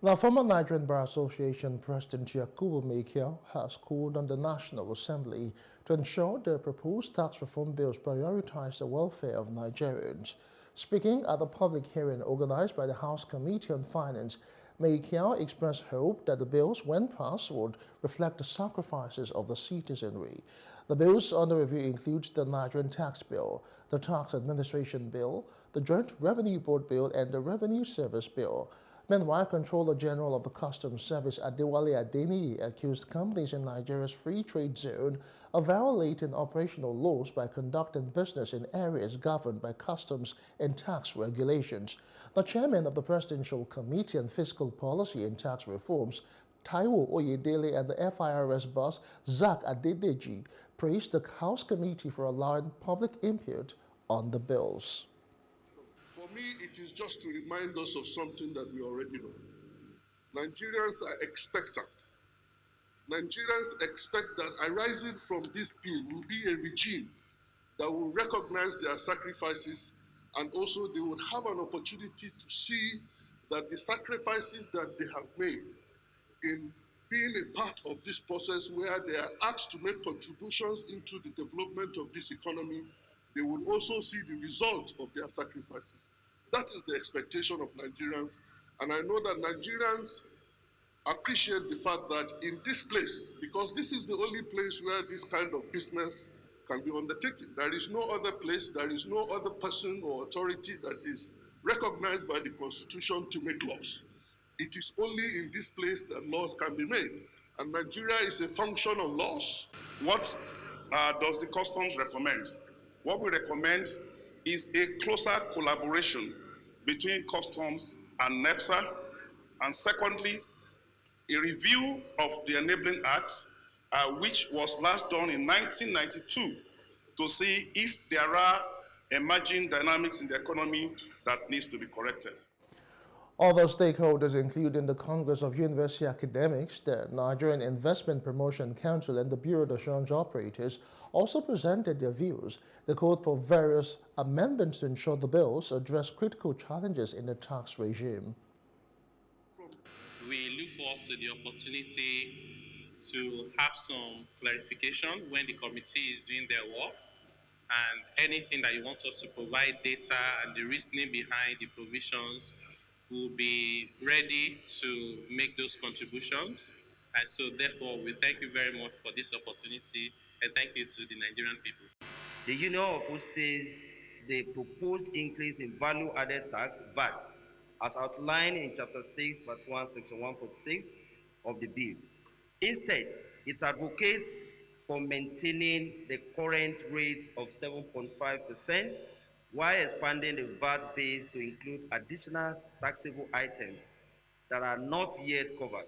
Now, former Nigerian Bar Association President Yakubu Mekiel has called on the National Assembly to ensure the proposed tax reform bills prioritize the welfare of Nigerians. Speaking at the public hearing organized by the House Committee on Finance, Mekiel expressed hope that the bills, when passed, would reflect the sacrifices of the citizenry. The bills under review include the Nigerian Tax Bill, the Tax Administration Bill, the Joint Revenue Board Bill, and the Revenue Service Bill. Meanwhile, Controller General of the Customs Service Adewale Adeniyi accused companies in Nigeria's free trade zone of violating operational laws by conducting business in areas governed by customs and tax regulations. The chairman of the Presidential Committee on Fiscal Policy and Tax Reforms, Taiwo Oyedele, and the FIRS boss, Zach Adedeji, praised the House Committee for allowing public input on the bills. For me, it is just to remind us of something that we already know. Nigerians are expectant. Nigerians expect that arising from this bill will be a regime that will recognize their sacrifices, and also they would have an opportunity to see that the sacrifices that they have made in being a part of this process where they are asked to make contributions into the development of this economy, they will also see the result of their sacrifices. That is the expectation of Nigerians, and I know that Nigerians appreciate the fact that in this place, because this is the only place where this kind of business can be undertaken. There is no other place, there is no other person or authority that is recognized by the Constitution to make laws. It is only in this place that laws can be made, and Nigeria is a function of laws. What does the customs recommend? What we recommend is a closer collaboration between customs and NEPSA, and secondly, a review of the Enabling Act, which was last done in 1992, to see if there are emerging dynamics in the economy that needs to be corrected. Other stakeholders, including the Congress of University Academics, the Nigerian Investment Promotion Council, and the Bureau d'Assurance Operators, also presented their views. They called for various amendments to ensure the bills address critical challenges in the tax regime. We look forward to the opportunity to have some clarification when the committee is doing their work, and anything that you want us to provide data and the reasoning behind the provisions, will be ready to make those contributions. And so therefore, we thank you very much for this opportunity, and thank you to the Nigerian people. The union opposes the proposed increase in value-added tax, VAT, as outlined in Chapter 6, Part 1, Section 146 of the bill. Instead, it advocates for maintaining the current rate of 7.5%, while expanding the VAT base to include additional taxable items that are not yet covered.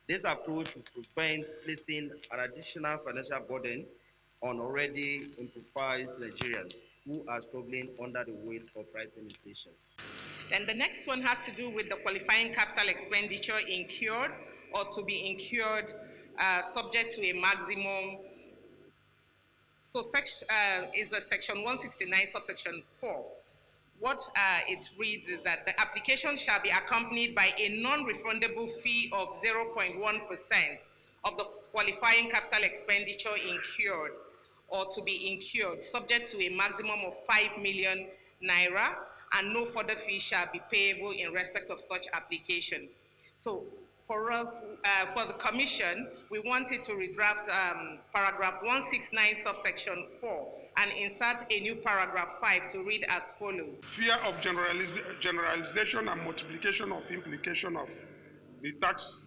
This approach will prevent placing an additional financial burden on already impoverished Nigerians who are struggling under the weight of rising inflation. Then the next one has to do with the qualifying capital expenditure incurred or to be incurred subject to a maximum. So is a section 169, subsection 4. What it reads is that the application shall be accompanied by a non-refundable fee of 0.1% of the qualifying capital expenditure incurred or to be incurred, subject to a maximum of 5 million naira, and no further fee shall be payable in respect of such application. So for us, for the Commission, we wanted to redraft paragraph 169, subsection 4, and insert a new paragraph 5 to read as follows. Fear of generalization and multiplication of implication of the tax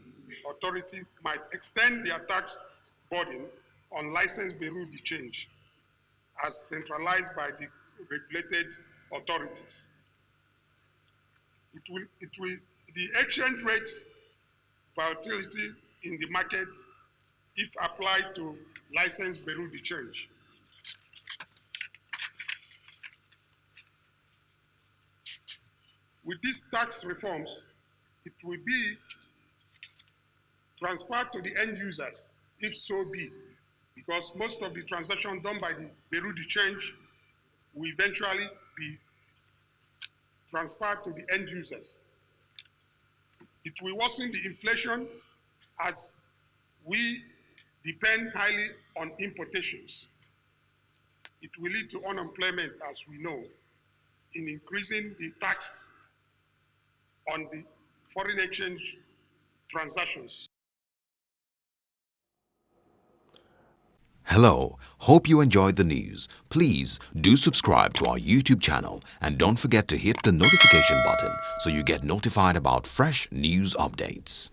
authority might extend their tax burden on licensed bureau de change as centralized by the regulated authorities. The exchange rate volatility in the market, if applied to licensed bureau de change, with these tax reforms, it will be transferred to the end users, if so be, because most of the transactions done by the bureau de change will eventually be transferred to the end users. It will worsen the inflation as we depend highly on importations. It will lead to unemployment, as we know, in increasing the tax on the foreign exchange transactions. Hello, hope you enjoyed the news. Please do subscribe to our YouTube channel and don't forget to hit the notification button so you get notified about fresh news updates.